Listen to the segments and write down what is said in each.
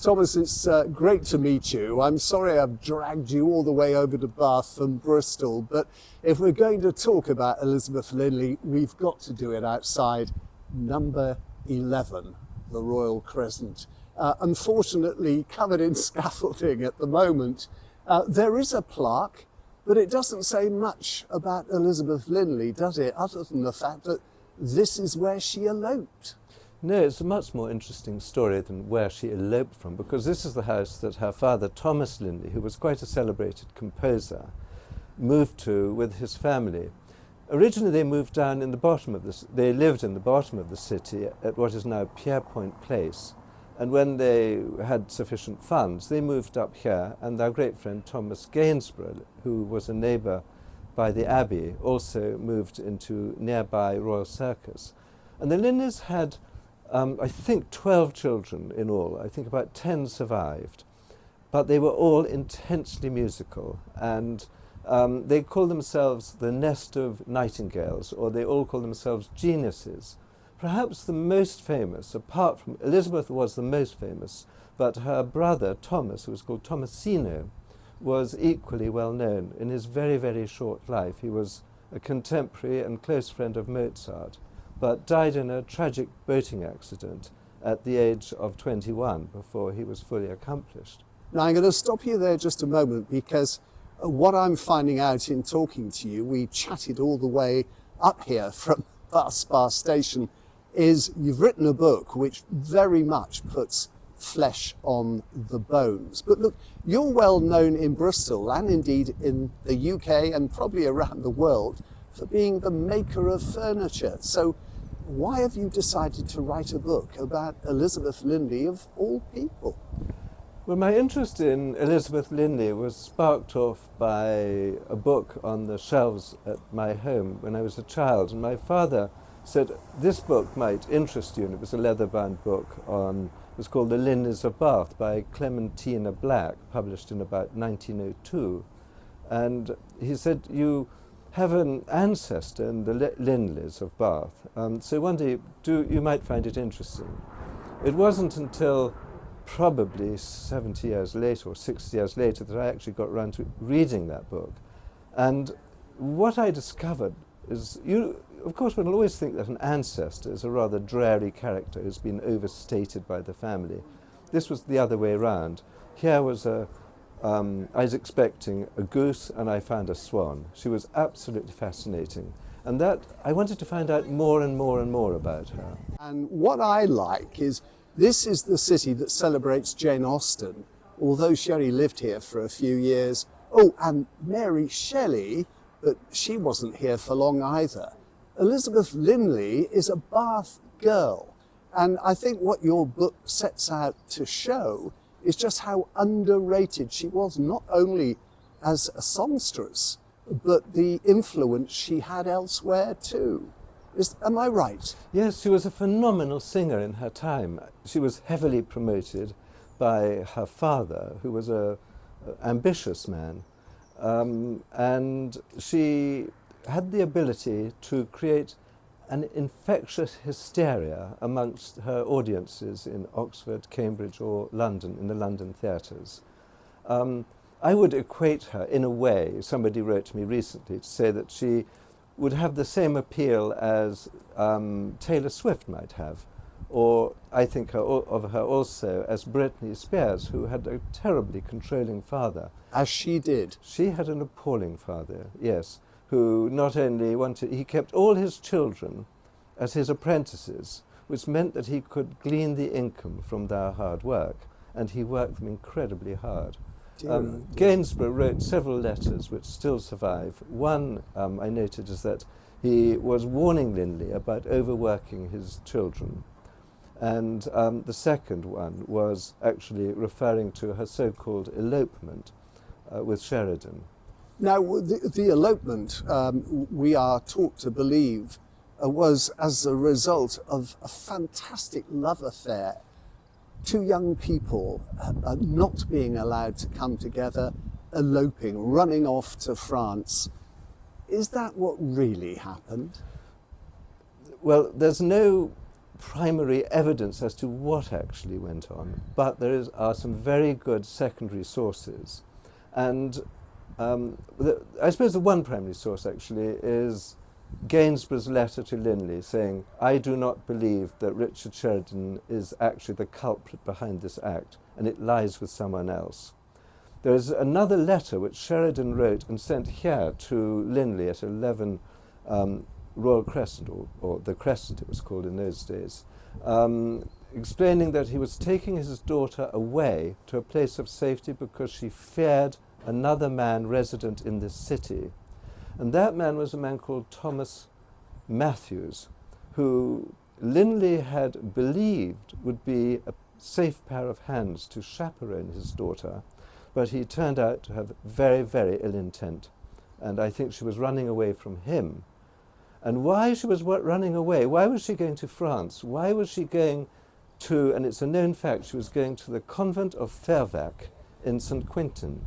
Thomas, it's great to meet you. I'm sorry I've dragged you all the way over to Bath from Bristol, but if we're going to talk about Elizabeth Linley, we've got to do it outside number 11, the Royal Crescent. Unfortunately, covered in scaffolding at the moment. There is a plaque, but it doesn't say much about Elizabeth Linley, does it, other than the fact that this is where she eloped? No, it's a much more interesting story than where she eloped from, because this is the house that her father, Thomas Linley, who was quite a celebrated composer, moved to with his family. Originally they moved down in the bottom of this, they lived in the bottom of the city at what is now Pierrepoint Place. And when they had sufficient funds, they moved up here, and our great friend Thomas Gainsborough, who was a neighbour by the Abbey, also moved into nearby Royal Circus. And the Linleys had I think 12 children in all. I think about 10 survived. But they were all intensely musical, and they call themselves the nest of nightingales, or they all call themselves geniuses. Perhaps the most famous, apart from Elizabeth was the most famous, but her brother Thomas, who was called Thomasino, was equally well known. In his very, very short life, he was a contemporary and close friend of Mozart, but died in a tragic boating accident at the age of 21 before he was fully accomplished. Now I'm going to stop you there just a moment, because what I'm finding out in talking to you, we chatted all the way up here from Bath Station, is you've written a book which very much puts flesh on the bones. But look, you're well known in Bristol and indeed in the UK and probably around the world for being the maker of furniture. So why have you decided to write a book about Elizabeth Linley of all people? Well, my interest in Elizabeth Linley was sparked off by a book on the shelves at my home when I was a child, and my father said, this book might interest you, and it was a leather-bound book on, it was called The Linleys of Bath by Clementina Black, published in about 1902. And he said, you have an ancestor in the Linleys of Bath, so one day you might find it interesting. It wasn't until probably 70 years later or 60 years later that I actually got around to reading that book. And what I discovered is, of course, one will always think that an ancestor is a rather dreary character who's been overstated by the family. This was the other way around. Here was I was expecting a goose and I found a swan. She was absolutely fascinating. And that, I wanted to find out more and more and more about her. And what I like is, this is the city that celebrates Jane Austen, although Shelley lived here for a few years. Oh, and Mary Shelley, but she wasn't here for long either. Elizabeth Linley is a Bath girl. And I think what your book sets out to show is just how underrated she was, not only as a songstress, but the influence she had elsewhere too. Am I right? Yes, she was a phenomenal singer in her time. She was heavily promoted by her father, who was an ambitious man, and she had the ability to create an infectious hysteria amongst her audiences in Oxford, Cambridge or London, in the London theatres. I would equate her, in a way, somebody wrote to me recently to say that she would have the same appeal as Taylor Swift might have, or I think of her also as Britney Spears, who had a terribly controlling father. As she did. She had an appalling father, yes, who not only he kept all his children as his apprentices, which meant that he could glean the income from their hard work, and he worked them incredibly hard. Gainsborough wrote several letters which still survive. One I noted is that he was warning Linley about overworking his children. And the second one was actually referring to her so-called elopement with Sheridan. Now, the elopement, we are taught to believe, was as a result of a fantastic love affair. Two young people not being allowed to come together, eloping, running off to France. Is that what really happened? Well, there's no primary evidence as to what actually went on, but are some very good secondary sources. And I suppose the one primary source actually is Gainsborough's letter to Linley saying, "I do not believe that Richard Sheridan is actually the culprit behind this act, and it lies with someone else." There is another letter which Sheridan wrote and sent here to Linley at 11 Royal Crescent, or the Crescent it was called in those days, explaining that he was taking his daughter away to a place of safety because she feared another man resident in this city. And that man was a man called Thomas Matthews, who Linley had believed would be a safe pair of hands to chaperone his daughter, but he turned out to have very, very ill intent. And I think she was running away from him. And why she was running away? Why was she going to France? Why was she going to, and it's a known fact, she was going to the convent of Fervaques in St. Quentin.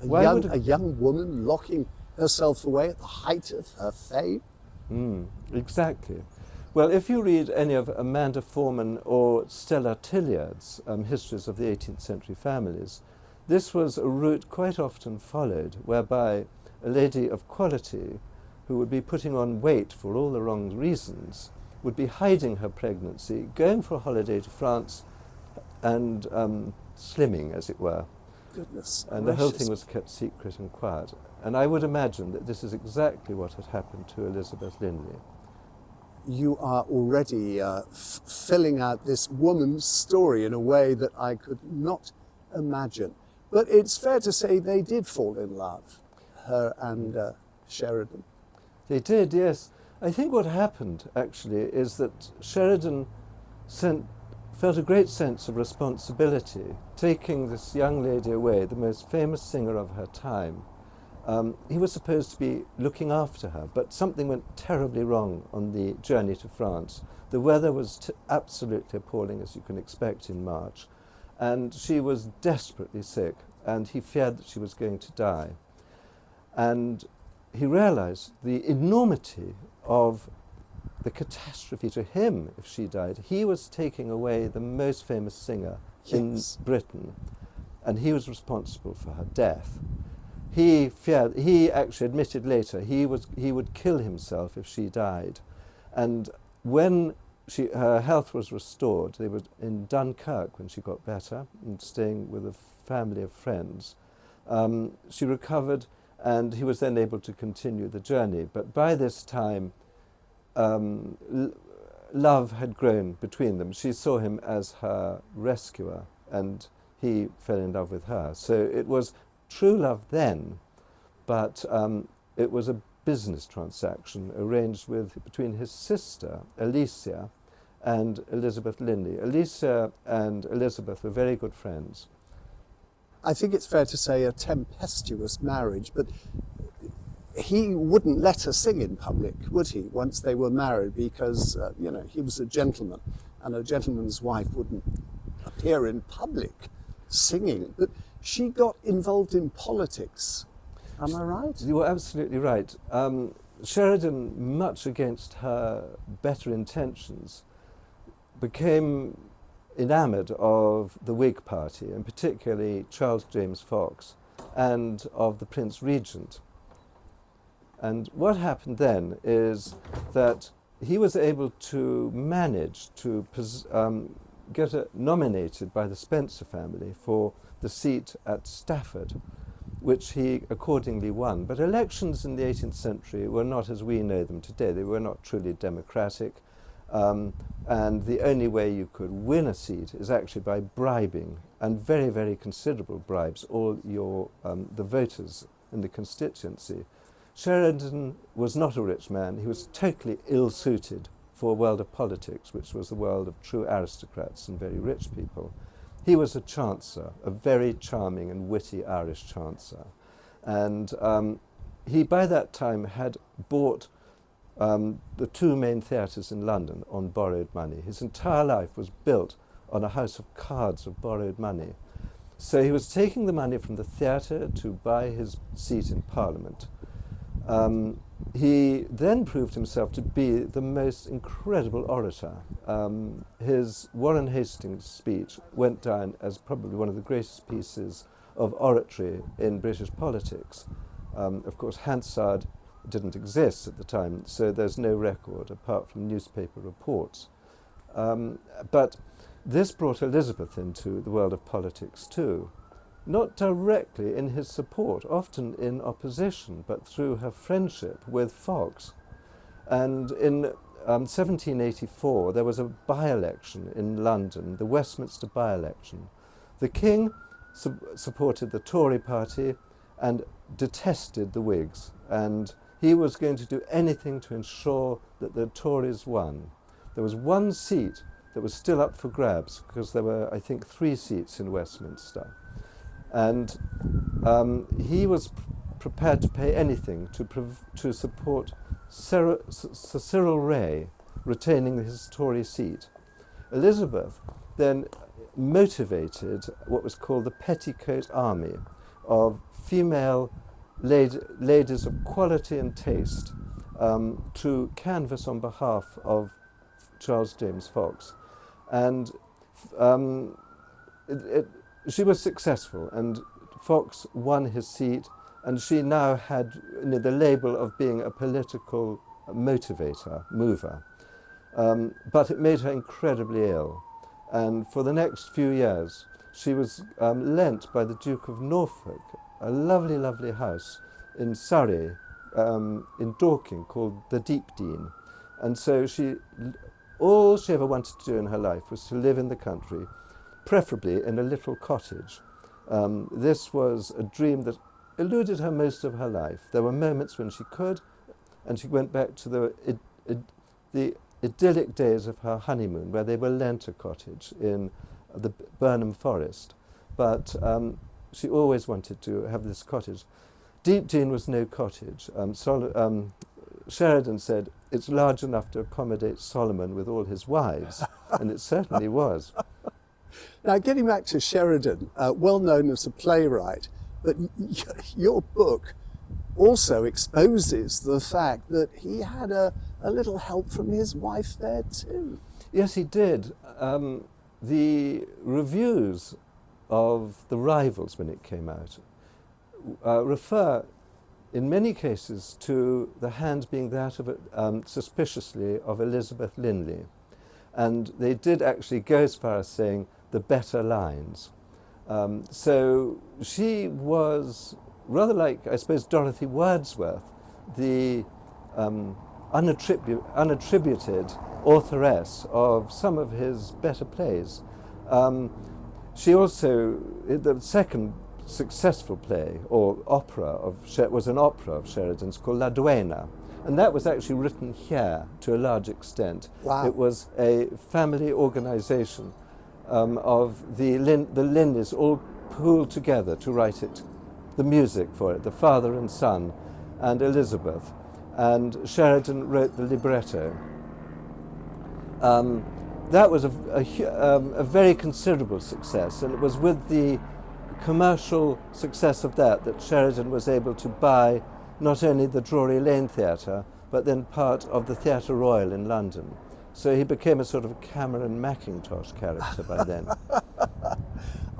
A young woman locking herself away at the height of her fame? Exactly. Well, if you read any of Amanda Foreman or Stella Tilliard's histories of the 18th century families, this was a route quite often followed, whereby a lady of quality who would be putting on weight for all the wrong reasons would be hiding her pregnancy, going for a holiday to France and slimming, as it were. Goodness and gracious. The whole thing was kept secret and quiet. And I would imagine that this is exactly what had happened to Elizabeth Linley. You are already filling out this woman's story in a way that I could not imagine. But it's fair to say they did fall in love, her and Sheridan. They did, yes. I think what happened, actually, is that Sheridan felt a great sense of responsibility, taking this young lady away, the most famous singer of her time. He was supposed to be looking after her, but something went terribly wrong on the journey to France. The weather was absolutely appalling, as you can expect in March, and she was desperately sick, and he feared that she was going to die. And he realized the enormity of the catastrophe to him if she died. He was taking away the most famous singer in Britain, and he was responsible for her death. He actually admitted later he would kill himself if she died. And when her health was restored, they were in Dunkirk when she got better and staying with a family of friends. She recovered, and he was then able to continue the journey. But by this time, love had grown between them. She saw him as her rescuer, and he fell in love with her. So it was true love then, but it was a business transaction arranged between his sister, Alicia, and Elizabeth Linley. Alicia and Elizabeth were very good friends. I think it's fair to say a tempestuous marriage, but he wouldn't let her sing in public, would he, once they were married, because, he was a gentleman, and a gentleman's wife wouldn't appear in public singing. But she got involved in politics. Am I right? You were absolutely right. Sheridan, much against her better intentions, became enamoured of the Whig Party, and particularly Charles James Fox, and of the Prince Regent. And what happened then is that he was able to manage to get nominated by the Spencer family for the seat at Stafford, which he accordingly won. But elections in the 18th century were not as we know them today. They were not truly democratic. And the only way you could win a seat is actually by bribing, and very, very considerable bribes, all the voters in the constituency. Sheridan was not a rich man. He was totally ill-suited for a world of politics, which was the world of true aristocrats and very rich people. He was a chancer, a very charming and witty Irish chancer. And he, by that time, had bought the two main theatres in London on borrowed money. His entire life was built on a house of cards of borrowed money. So he was taking the money from the theatre to buy his seat in Parliament. He then proved himself to be the most incredible orator. His Warren Hastings speech went down as probably one of the greatest pieces of oratory in British politics. Of course, Hansard didn't exist at the time, so there's no record apart from newspaper reports. But this brought Elizabeth into the world of politics too, not directly in his support, often in opposition, but through her friendship with Fox. And in 1784, there was a by-election in London, the Westminster by-election. The King supported the Tory party and detested the Whigs, and he was going to do anything to ensure that the Tories won. There was one seat that was still up for grabs, because there were, I think, 3 seats in Westminster. And he was prepared to pay anything to support Sir Cyril Ray retaining his Tory seat. Elizabeth then motivated what was called the Petticoat Army of female ladies of quality and taste to canvass on behalf of Charles James Fox. And she was successful, and Fox won his seat, and she now had the label of being a political mover. But it made her incredibly ill, and for the next few years she was lent by the Duke of Norfolk a lovely, lovely house in Surrey, in Dorking, called the Deepdene. And so all she ever wanted to do in her life was to live in the country, preferably in a little cottage. This was a dream that eluded her most of her life. There were moments when she could, and she went back to the idyllic days of her honeymoon, where they were lent a cottage in the Burnham Forest. But she always wanted to have this cottage. Deepdene was no cottage. Sheridan said, it's large enough to accommodate Solomon with all his wives, and it certainly was. Now, getting back to Sheridan, well known as a playwright, but your book also exposes the fact that he had a little help from his wife there too. Yes, he did. The reviews of The Rivals, when it came out, refer in many cases to the hand being that of, suspiciously, of Elizabeth Linley. And they did actually go as far as saying the better lines. So she was rather like, I suppose, Dorothy Wordsworth, the unattributed authoress of some of his better plays. She also, the second successful play or opera was an opera of Sheridan's called La Duena, and that was actually written here to a large extent. Wow. It was a family organization of the Linleys all pooled together to write it, the music for it, the father and son and Elizabeth, and Sheridan wrote the libretto. That was a very considerable success, and it was with the commercial success of that Sheridan was able to buy not only the Drury Lane Theatre, but then part of the Theatre Royal in London. So he became a sort of Cameron Mackintosh character by then.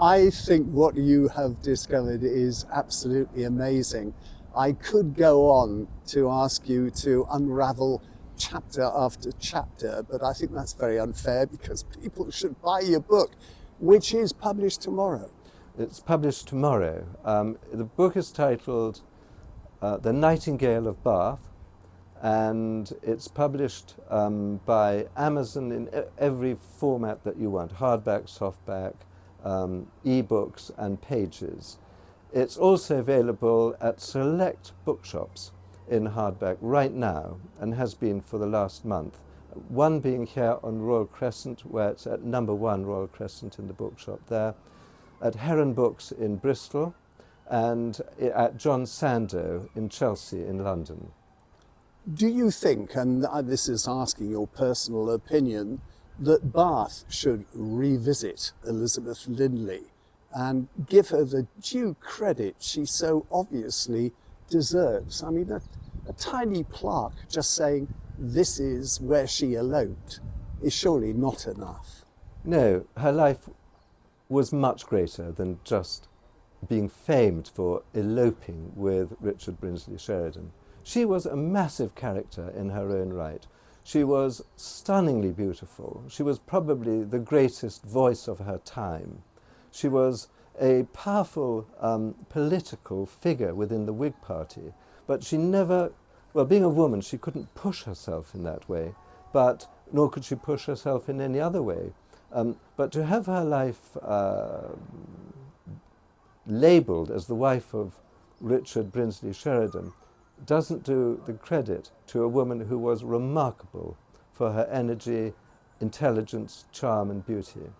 I think what you have discovered is absolutely amazing. I could go on to ask you to unravel chapter after chapter, but I think that's very unfair because people should buy your book, which is published tomorrow. It's published tomorrow. The book is titled The Nightingale of Bath, and it's published by Amazon in every format that you want, hardback, softback, e-books and pages. It's also available at select bookshops in hardback right now, and has been for the last month. One being here on Royal Crescent, where it's at number 1 Royal Crescent in the bookshop there, at Heron Books in Bristol, and at John Sandow in Chelsea in London. Do you think, and this is asking your personal opinion, that Bath should revisit Elizabeth Linley and give her the due credit she so obviously deserves? I mean, a tiny plaque just saying this is where she eloped is surely not enough. No, her life was much greater than just being famed for eloping with Richard Brinsley Sheridan. She was a massive character in her own right. She was stunningly beautiful. She was probably the greatest voice of her time. She was a powerful political figure within the Whig Party, but she never, well, being a woman, she couldn't push herself in that way, but nor could she push herself in any other way. But to have her life labelled as the wife of Richard Brinsley Sheridan doesn't do the credit to a woman who was remarkable for her energy, intelligence, charm and beauty.